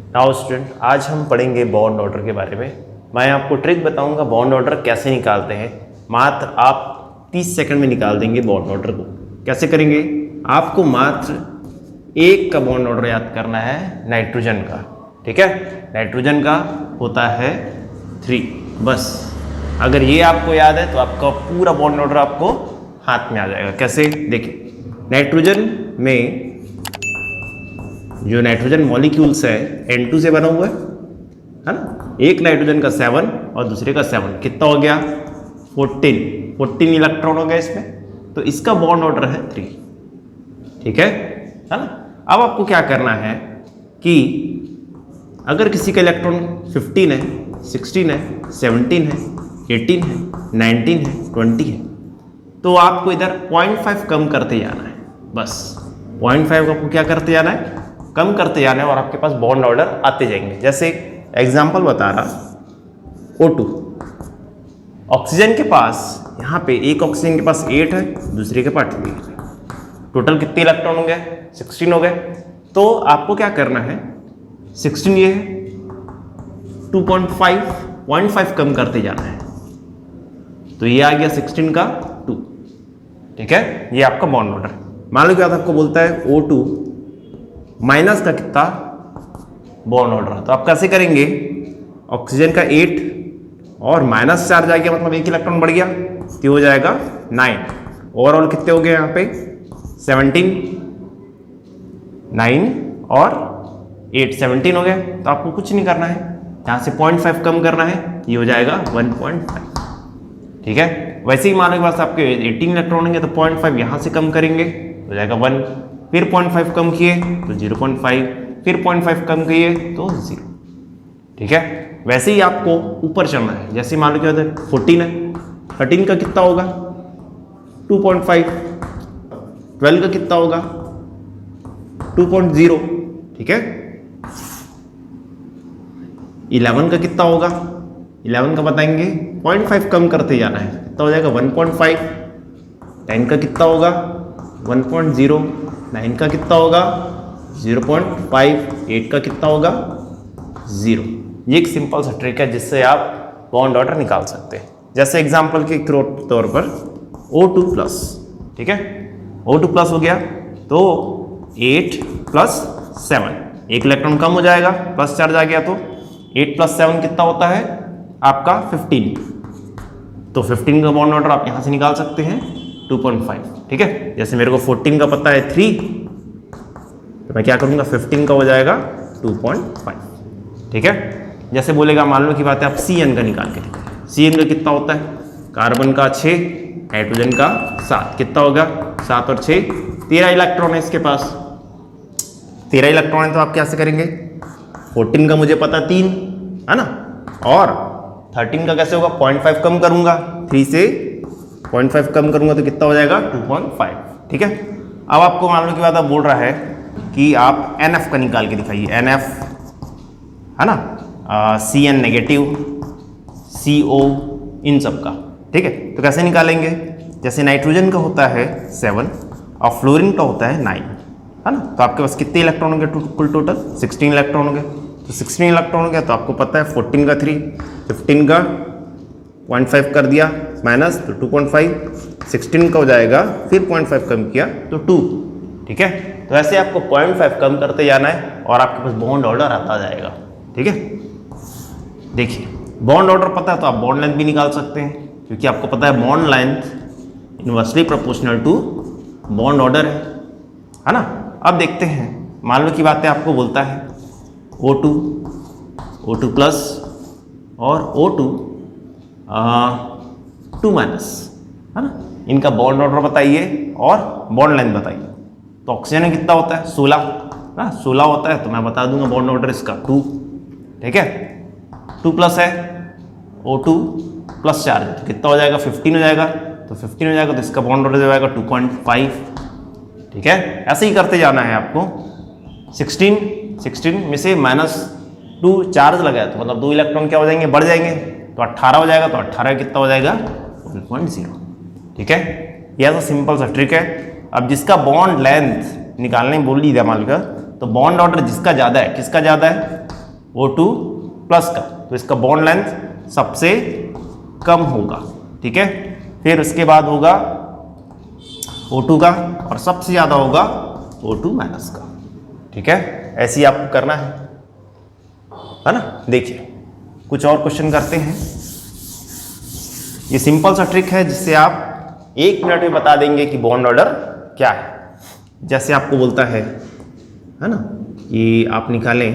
Now student, आज हम पढ़ेंगे बॉन्ड ऑर्डर के बारे में। मैं आपको ट्रिक बताऊंगा बॉन्ड ऑर्डर कैसे निकालते हैं। मात्र आप 30 सेकंड में निकाल देंगे बॉन्ड ऑर्डर को। कैसे करेंगे? आपको मात्र एक का बॉन्ड ऑर्डर याद करना है, नाइट्रोजन का। ठीक है, नाइट्रोजन का होता है 3। बस अगर ये आपको याद है तो आपका पूरा बॉन्ड ऑर्डर आपको हाथ में आ जाएगा। कैसे? देखिए, नाइट्रोजन में जो नाइट्रोजन मॉलिक्यूल्स है N2 से बना हुआ है ना। एक नाइट्रोजन का 7 और दूसरे का 7, कितना हो गया? 14 इलेक्ट्रॉन हो गया इसमें। तो इसका बॉन्ड ऑर्डर है 3। ठीक है ना। अब आपको क्या करना है कि अगर किसी का इलेक्ट्रॉन 15 है, 16 है, 17 है, 18 है, 19 है, 20 है, तो आपको इधर 0.5 कम करते जाना है। बस 0.5 आपको क्या करते जाना है? कम करते जाना है और आपके पास बॉन्ड ऑर्डर आते जाएंगे। जैसे एग्जांपल बता रहा, O2 ऑक्सीजन के पास, यहाँ पे एक ऑक्सीजन के पास 8 है, दूसरे के पास 8 है। टोटल कितने इलेक्ट्रॉन हो गए? 16 हो गए। तो आपको क्या करना है? 16 ये है, 0.5 कम करते जाना है। तो ये आ गया 16 का 2। ठीक है, ये आपका बॉन्ड ऑर्डर। मान लो क्या आपको बोलता है O2 माइनस का कितना बॉन्ड ऑर्डर, तो आप कैसे करेंगे? ऑक्सीजन का 8 और माइनस चार्ज आ गया, मतलब एक इलेक्ट्रॉन बढ़ गया, तो हो जाएगा 9। ओवरऑल कितने हो गए यहाँ पे? 17, 9 और 8, 17 हो गए। तो आपको कुछ नहीं करना है, यहाँ से 0.5 कम करना है, ये हो जाएगा 1.5। ठीक है, वैसे ही मान लो पास आपके 18 इलेक्ट्रॉन होंगे तो 0.5 यहाँ से कम करेंगे, हो जाएगा 1। फिर 0.5 कम किए तो 0.5, फिर 0.5 कम किए तो 0। ठीक है, वैसे ही आपको ऊपर चलना है। जैसे मान लो क्या होता है 14 है, 13 का कितना होगा? 2.5। 12 का कितना होगा? 2.0। ठीक है, 11 का कितना होगा? 11 का बताएंगे, 0.5 कम करते जाना है, कितना हो जाएगा? 1.5। 10 का कितना होगा? 1.0। 9 का कितना होगा? 0.5। 8 का कितना होगा? 0। ये एक सिंपल सा ट्रिक है जिससे आप बॉन्ड ऑर्डर निकाल सकते हैं। जैसे एग्जांपल के तौर पर O2 प्लस, ठीक है, O2 प्लस हो गया तो 8 प्लस 7, एक इलेक्ट्रॉन कम हो जाएगा, प्लस चार्ज आ गया, तो 8 प्लस 7 कितना होता है आपका? 15। तो 15 का बॉन्ड ऑर्डर आप यहां से निकाल सकते हैं 2.5। ठीक है, जैसे मेरे को 14 का पता है 3, तो मैं क्या करूंगा? 15 का हो जाएगा 2.5। ठीक है, जैसे बोलेगा, मान लो की बात है, आप CN का निकाल के देखो। CN का कितना होता है? कार्बन का 6, नाइट्रोजन का 7, कितना होगा? 7 और 6, 13 इलेक्ट्रॉन है इसके पास। 13 इलेक्ट्रॉन है तो आप कैसे करेंगे? 14 का मुझे पता 3 है ना, और 13 का कैसे होगा? 0.5 कम करूंगा, 3 से 0.5 कम करूंगा तो कितना हो जाएगा? 2.5। ठीक है, अब आपको मान लो की बात आप बोल रहा है कि आप NF का निकाल के दिखाइए। NF है ना, CN नेगेटिव, CO, इन सब का। ठीक है, तो कैसे निकालेंगे? जैसे नाइट्रोजन का होता है 7 और फ्लोरीन का होता है 9, है ना। तो आपके पास कितने इलेक्ट्रॉन होंगे कुल? टोटल 16 इलेक्ट्रॉन होंगे। तो 16 इलेक्ट्रॉन हो गया तो आपको पता है 14 का 3, 15 का 0.5 कर दिया माइनस, तो 2.5। 16 का हो जाएगा, फिर 0.5 कम किया तो 2। ठीक है, तो ऐसे आपको 0.5 कम करते जाना है और आपके पास बॉन्ड ऑर्डर आता जाएगा। ठीक है, देखिए, बॉन्ड ऑर्डर पता है तो आप बॉन्ड लेंथ भी निकाल सकते हैं, क्योंकि आपको पता है bond length inversely proportional to bond order है ना। अब देखते हैं, मान लो की बात है, आपको बोलता है O2 प्लस और O2 2 माइनस, है ना। इनका बॉन्ड ऑर्डर बताइए और बॉन्ड लेंथ बताइए। तो ऑक्सीजन में कितना होता है? 16 ना, 16 होता है, तो मैं बता दूंगा बॉन्ड ऑर्डर इसका 2। ठीक है, 2 प्लस है, O2 प्लस चार्ज, तो कितना हो जाएगा? 15 हो जाएगा। तो 15 हो जाएगा तो इसका बॉन्ड ऑर्डर हो जाएगा 2.5। ठीक है, ऐसे ही करते जाना है आपको। 16 में से -2 चार्ज लगाया तो मतलब 2 इलेक्ट्रॉन क्या हो जाएंगे? बढ़ जाएंगे, तो 18 हो जाएगा। तो 18 कितना हो जाएगा? 1.0। ठीक है, यह तो सिंपल सा ट्रिक है। अब जिसका बॉन्ड लेंथ निकालने बोल दी मान लो, तो बॉन्ड ऑर्डर जिसका ज़्यादा है, किसका ज़्यादा है? O2 प्लस का, तो इसका बॉन्ड लेंथ सबसे कम होगा, ठीक है। फिर उसके बाद होगा O2 का और सबसे ज़्यादा होगा O2 माइनस का, ठीक है। ऐसे ही आपको करना है ना। देखिए कुछ और क्वेश्चन करते हैं। ये सिंपल सा ट्रिक है जिससे आप 1 मिनट में बता देंगे कि बॉन्ड ऑर्डर क्या है। जैसे आपको बोलता है ना कि आप निकालें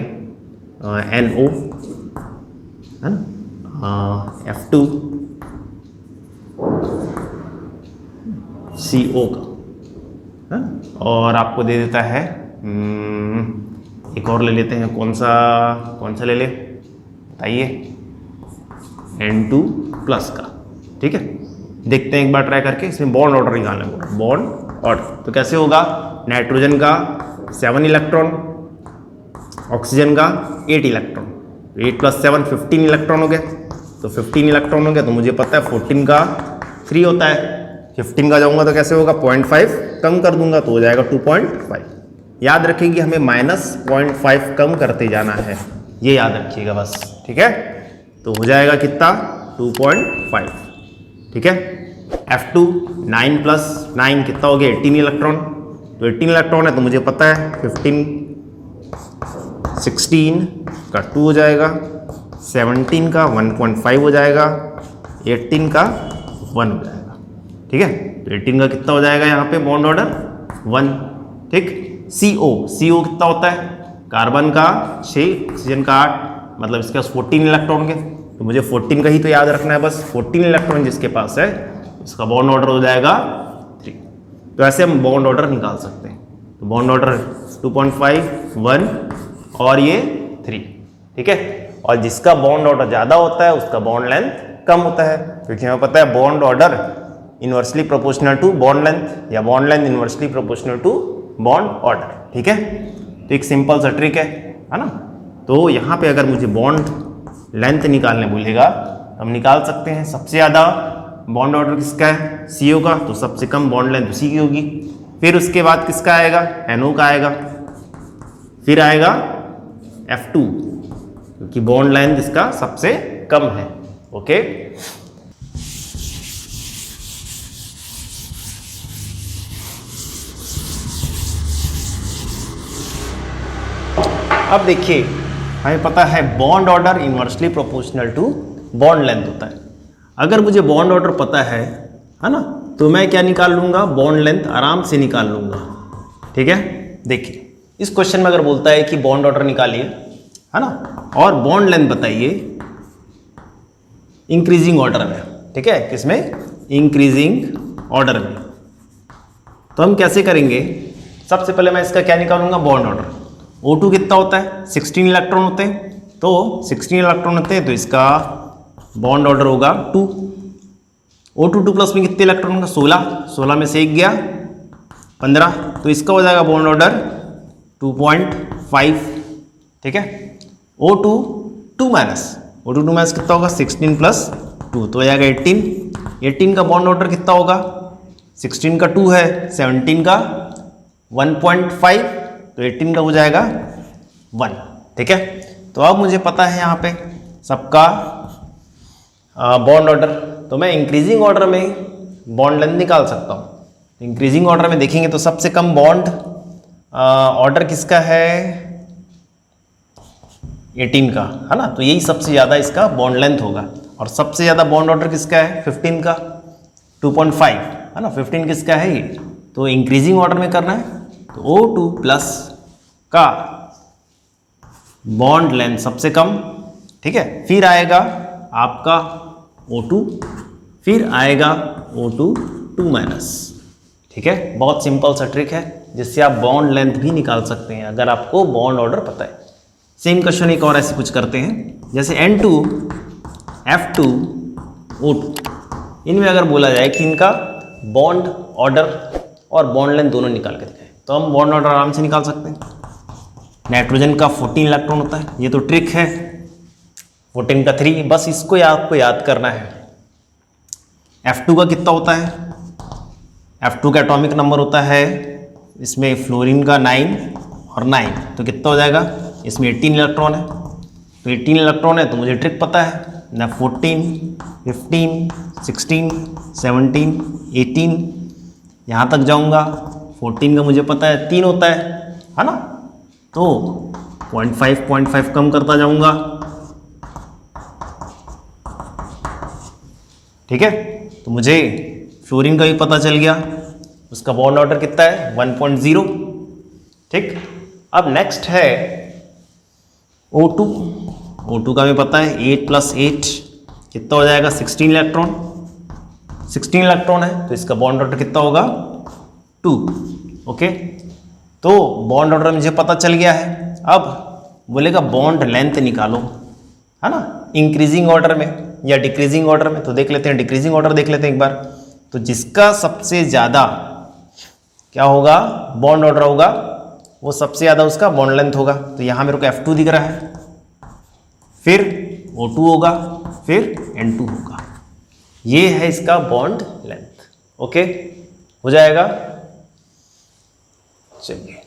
NO है ना, F2 CO का है ना, और आपको दे देता है एक और ले लेते हैं, कौन सा ले ले बताइए, N2 प्लस का, ठीक है। देखते हैं एक बार ट्राई करके, इसमें बॉन्ड ऑर्डर निकालना है। बॉन्ड ऑर्डर तो कैसे होगा, नाइट्रोजन का 7 इलेक्ट्रॉन, ऑक्सीजन का 8 इलेक्ट्रॉन, 8 + 7 15 इलेक्ट्रॉन हो गए। तो 15 इलेक्ट्रॉन हो गया, तो मुझे पता है 14 का 3 होता है। 15 का जाऊंगा तो कैसे होगा, 0.5 कम कर दूंगा तो हो जाएगा 2.5। याद रखिए कि हमें -0.5 कम करते जाना है, ये याद रखिएगा बस, ठीक है। तो हो जाएगा कितना, 2.5, ठीक है। F2 9 + 9 कितना हो गया, 18 इलेक्ट्रॉन। तो 18 इलेक्ट्रॉन है तो मुझे पता है 15 16 का 2 हो जाएगा, 17 का 1.5 हो जाएगा, 18 का 1 हो जाएगा, ठीक है। तो 18 का कितना हो जाएगा यहाँ पे बॉन्ड ऑर्डर 1, ठीक। CO कितना होता है, कार्बन का 6, ऑक्सीजन का 8, मतलब इसके पास 14 इलेक्ट्रॉन के, तो मुझे 14 का ही तो याद रखना है बस। 14 इलेक्ट्रॉन जिसके पास है इसका बॉन्ड ऑर्डर हो जाएगा 3। तो ऐसे हम बॉन्ड ऑर्डर निकाल सकते हैं। तो बॉन्ड ऑर्डर 2.5, 1 और ये 3, ठीक है। और जिसका बॉन्ड ऑर्डर ज़्यादा होता है उसका बॉन्ड लेंथ कम होता है, क्योंकि हमें पता है bond order inversely proportional to bond length, या bond length inversely proportional to bond order, ठीक है। तो एक सिंपल सा ट्रिक है ना। तो यहाँ पे अगर मुझे बॉन्ड लेंथ निकालने बोलेगा हम निकाल सकते हैं। सबसे ज़्यादा बॉन्ड ऑर्डर किसका है, CO का, तो सबसे कम बॉन्ड लेंथ उसी की होगी। फिर उसके बाद किसका आएगा, NO का आएगा, फिर आएगा F2, क्योंकि बॉन्ड लेंथ इसका सबसे कम है, ओके। अब देखिए हमें पता है bond order inversely proportional to bond length होता है। अगर मुझे बॉन्ड ऑर्डर पता है ना, तो मैं क्या निकाल लूँगा, बॉन्ड लेंथ आराम से निकाल लूँगा, ठीक है। देखिए इस क्वेश्चन में अगर बोलता है कि बॉन्ड ऑर्डर निकालिए, है ना, और बॉन्ड लेंथ बताइए इंक्रीजिंग ऑर्डर में, ठीक है, किसमें, इंक्रीजिंग ऑर्डर में। तो हम कैसे करेंगे, सबसे पहले मैं इसका क्या निकालूंगा, बॉन्ड ऑर्डर। O2 कितना होता है, 16 इलेक्ट्रॉन होते हैं, तो 16 इलेक्ट्रॉन होते हैं तो इसका बॉन्ड ऑर्डर होगा 2। O2 2 प्लस में कितने इलेक्ट्रॉन होगा, 16 में से 1 गया 15, तो इसका हो जाएगा बॉन्ड ऑर्डर 2.5, ठीक है। O2 2 माइनस कितना होगा, 16 + 2 तो हो जाएगा 18 का बॉन्ड ऑर्डर कितना होगा, 16 का 2 है, 17 का 1.5, तो 18 का हो जाएगा 1, ठीक है। तो अब मुझे पता है यहाँ पे सबका बॉन्ड ऑर्डर, तो मैं इंक्रीजिंग ऑर्डर में बॉन्ड लेंथ निकाल सकता हूँ। इंक्रीजिंग ऑर्डर में देखेंगे तो सबसे कम बॉन्ड ऑर्डर किसका है, 18 का, है ना, तो यही सबसे ज़्यादा इसका बॉन्ड लेंथ होगा। और सबसे ज़्यादा बॉन्ड ऑर्डर किसका है, 15 का, 2.5, है ना, 15 किसका है ये, तो इंक्रीजिंग ऑर्डर में करना है। तो O2 प्लस का बॉन्ड लेंथ सबसे कम, ठीक है। फिर आएगा आपका O2, फिर आएगा O2 2 माइनस, ठीक है। बहुत सिंपल सा ट्रिक है जिससे आप बॉन्ड लेंथ भी निकाल सकते हैं अगर आपको बॉन्ड ऑर्डर पता है। सेम क्वेश्चन एक और ऐसे कुछ करते हैं, जैसे N2 F2 O2, इनमें अगर बोला जाए कि इनका बॉन्ड ऑर्डर और बॉन्ड लेंथ दोनों निकाल के दिखाएं, तो हम बॉन्ड ऑर्डर आराम से निकाल सकते हैं। नाइट्रोजन का 14 इलेक्ट्रॉन होता है, ये तो ट्रिक है, 14 का 3, बस इसको आपको याद करना है। F2 का कितना होता है, F2 का एटॉमिक नंबर होता है, इसमें फ्लोरीन का 9 और 9, तो कितना हो जाएगा, इसमें 18 इलेक्ट्रॉन है। तो 18 इलेक्ट्रॉन है तो मुझे ट्रिक पता है ना, 14, 15, 16, 17, 18 यहाँ तक जाऊँगा। 14 का मुझे पता है 3 होता है ना, तो 0.5 कम करता जाऊँगा। ठीक है, तो मुझे फ्लोरीन का भी पता चल गया, उसका बॉन्ड ऑर्डर कितना है 1.0। ठीक, अब नेक्स्ट है O2। O2 का भी पता है 8 + 8 कितना हो जाएगा 16 इलेक्ट्रॉन। 16 इलेक्ट्रॉन है तो इसका बॉन्ड ऑर्डर कितना होगा 2। ओके, तो बॉन्ड ऑर्डर मुझे पता चल गया है। अब बोलेगा बॉन्ड लेंथ निकालो, है ना, इंक्रीजिंग ऑर्डर में या डिक्रीजिंग ऑर्डर में। तो देख लेते हैं, डिक्रीजिंग ऑर्डर देख लेते हैं एक बार। तो जिसका सबसे ज़्यादा क्या होगा बॉन्ड ऑर्डर होगा, वो सबसे ज़्यादा उसका बॉन्ड लेंथ होगा। तो यहाँ मेरे को F2 दिख रहा है, फिर O2 होगा, फिर N2 होगा। ये है इसका बॉन्ड लेंथ। ओके, हो जाएगा। चलिए,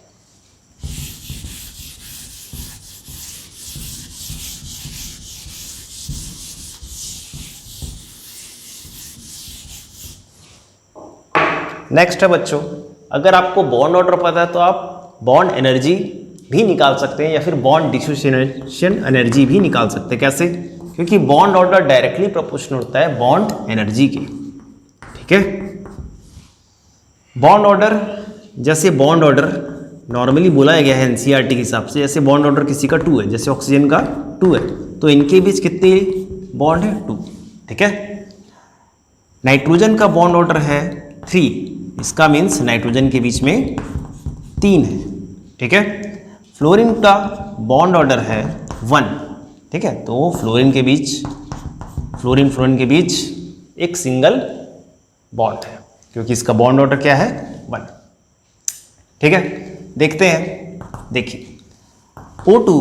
नेक्स्ट है बच्चों, अगर आपको बॉन्ड ऑर्डर पता है तो आप बॉन्ड एनर्जी भी निकाल सकते हैं या फिर बॉन्ड डिसोसिएशन एनर्जी भी निकाल सकते हैं। कैसे? क्योंकि बॉन्ड ऑर्डर डायरेक्टली प्रोपोर्शनल होता है बॉन्ड एनर्जी के। ठीक है, बॉन्ड ऑर्डर, जैसे बॉन्ड ऑर्डर नॉर्मली बोला गया है एनसीईआरटी के हिसाब से, जैसे बॉन्ड ऑर्डर किसी का 2 है, जैसे ऑक्सीजन का 2 है, तो इनके बीच कितने बॉन्ड है 2। ठीक है, नाइट्रोजन का बॉन्ड ऑर्डर है 3, इसका मीन्स नाइट्रोजन के बीच में 3 है। ठीक है, फ्लोरीन का बॉन्ड ऑर्डर है 1। ठीक है, तो फ्लोरीन के बीच एक सिंगल बॉन्ड है, क्योंकि इसका बॉन्ड ऑर्डर क्या है 1। ठीक है, देखते हैं। देखिए, O2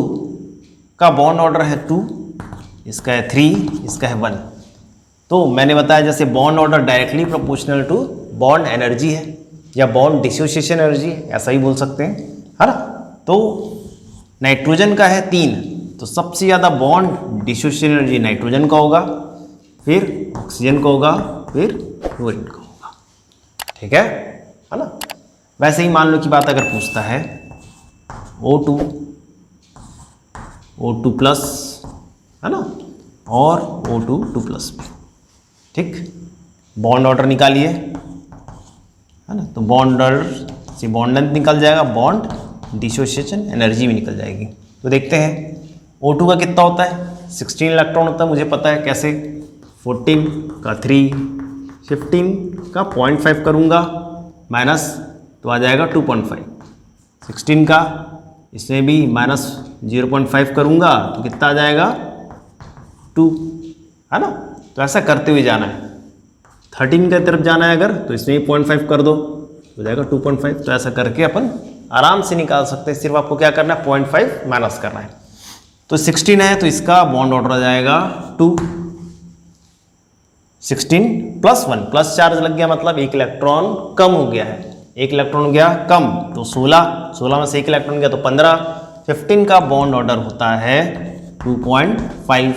का बॉन्ड ऑर्डर है 2, इसका है 3, इसका है 1। तो मैंने बताया जैसे bond order directly proportional to bond energy है या बॉन्ड डिसोसिएशन एनर्जी है, ऐसा ही बोल सकते हैं, है ना। तो नाइट्रोजन का है 3, तो सबसे ज़्यादा बॉन्ड डिसोसिएशन एनर्जी नाइट्रोजन का होगा, फिर ऑक्सीजन का होगा, फिर फ्लोरीन का होगा। ठीक है ना। वैसे ही मान लो की बात अगर पूछता है O2 प्लस, है ना, और O2 2 प्लस में, ठीक, बॉन्ड ऑर्डर निकालिए, है ना। तो बॉन्ड ऑर्डर से बॉन्ड लेंथ निकल जाएगा, बॉन्ड डिसोसिएशन एनर्जी भी निकल जाएगी। तो देखते हैं O2 का कितना होता है 16 इलेक्ट्रॉन होता है, मुझे पता है कैसे। 14 का 3, 15 का 0.5 करूँगा माइनस, तो आ जाएगा 2.5। 16 का इसमें भी माइनस 0.5 करूँगा तो कितना आ जाएगा 2, है ना। तो ऐसा करते हुए जाना है। 13 की तरफ जाना है अगर, तो इसमें भी 0.5 कर दो, हो जाएगा 2.5। तो ऐसा करके अपन आराम से निकाल सकते हैं। सिर्फ आपको क्या करना है 0.5 माइनस करना है। तो 16 है तो इसका बॉन्ड ऑर्डर आ जाएगा 2। 16 प्लस 1, प्लस चार्ज लग गया, मतलब एक इलेक्ट्रॉन कम हो गया है, एक इलेक्ट्रॉन हो गया कम, तो 16 में से एक इलेक्ट्रॉन गया तो 15। 15 का बॉन्ड ऑर्डर होता है 2.5।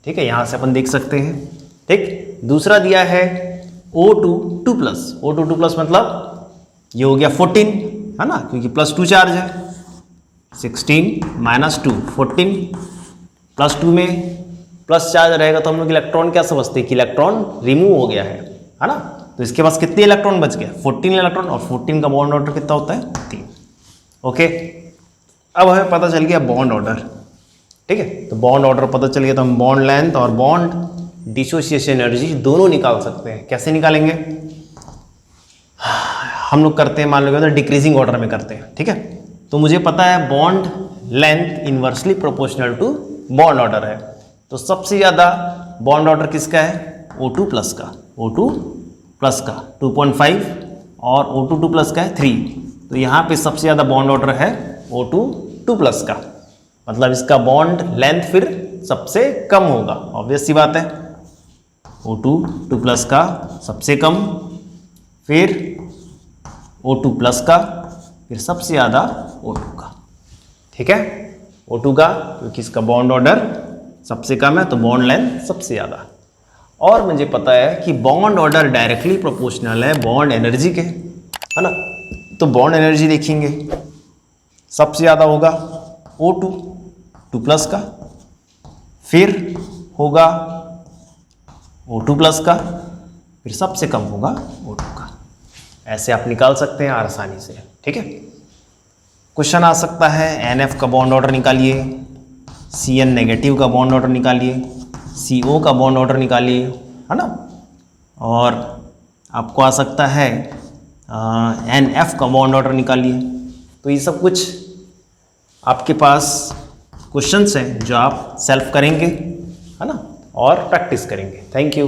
ठीक है, यहाँ से अपन देख सकते हैं। ठीक, दूसरा दिया है O2 2 प्लस। O2 2 प्लस मतलब ये हो गया 14, है ना, क्योंकि प्लस 2 चार्ज है। 16 माइनस 2 14, प्लस 2 में प्लस चार्ज रहेगा तो हम लोग इलेक्ट्रॉन क्या समझते हैं कि इलेक्ट्रॉन रिमूव हो गया है ना। तो इसके पास कितने इलेक्ट्रॉन बच गए 14 इलेक्ट्रॉन, और 14 का बॉन्ड ऑर्डर कितना होता है 3। ओके, अब हमें पता चल गया बॉन्ड ऑर्डर। ठीक है, तो बॉन्ड ऑर्डर पता चल गया तो हम बॉन्ड लेंथ और बॉन्ड डिसोसिएशन एनर्जी दोनों निकाल सकते हैं। कैसे निकालेंगे, हम लोग करते हैं, मान लो डिक्रीजिंग ऑर्डर में करते हैं। ठीक है, तो मुझे पता है bond length inversely proportional to bond order है। तो सबसे ज़्यादा बॉन्ड ऑर्डर किसका है O2 प्लस का, O2 प्लस का 2.5, और O2 2 प्लस का है 3। तो यहाँ पे सबसे ज़्यादा बॉन्ड ऑर्डर है O2 2 प्लस का, मतलब इसका बॉन्ड लेंथ फिर सबसे कम होगा, ऑब्वियस सी बात है। O2 2 प्लस का सबसे कम, फिर O2 प्लस का, फिर सबसे ज़्यादा O2 का। ठीक है, O2 का, क्योंकि इसका बॉन्ड ऑर्डर सबसे कम है तो बॉन्ड लेंथ सबसे ज़्यादा। और मुझे पता है कि बॉन्ड ऑर्डर डायरेक्टली प्रोपोर्शनल है बॉन्ड एनर्जी के, है ना। तो बॉन्ड एनर्जी देखेंगे, सबसे ज़्यादा होगा O2 2 प्लस का, फिर होगा O2 प्लस का, फिर सबसे कम होगा O2 का। ऐसे आप निकाल सकते हैं आसानी से, ठीक है। क्वेश्चन आ सकता है NF का बॉन्ड ऑर्डर निकालिए, CN नेगेटिव का बॉन्ड ऑर्डर निकालिए, CO का बॉन्ड ऑर्डर निकालिए, है ना। और आपको आ सकता है NF का बॉन्ड ऑर्डर निकालिए। तो ये सब कुछ आपके पास क्वेश्चंस हैं जो आप सेल्फ करेंगे, है ना, और प्रैक्टिस करेंगे। Thank you.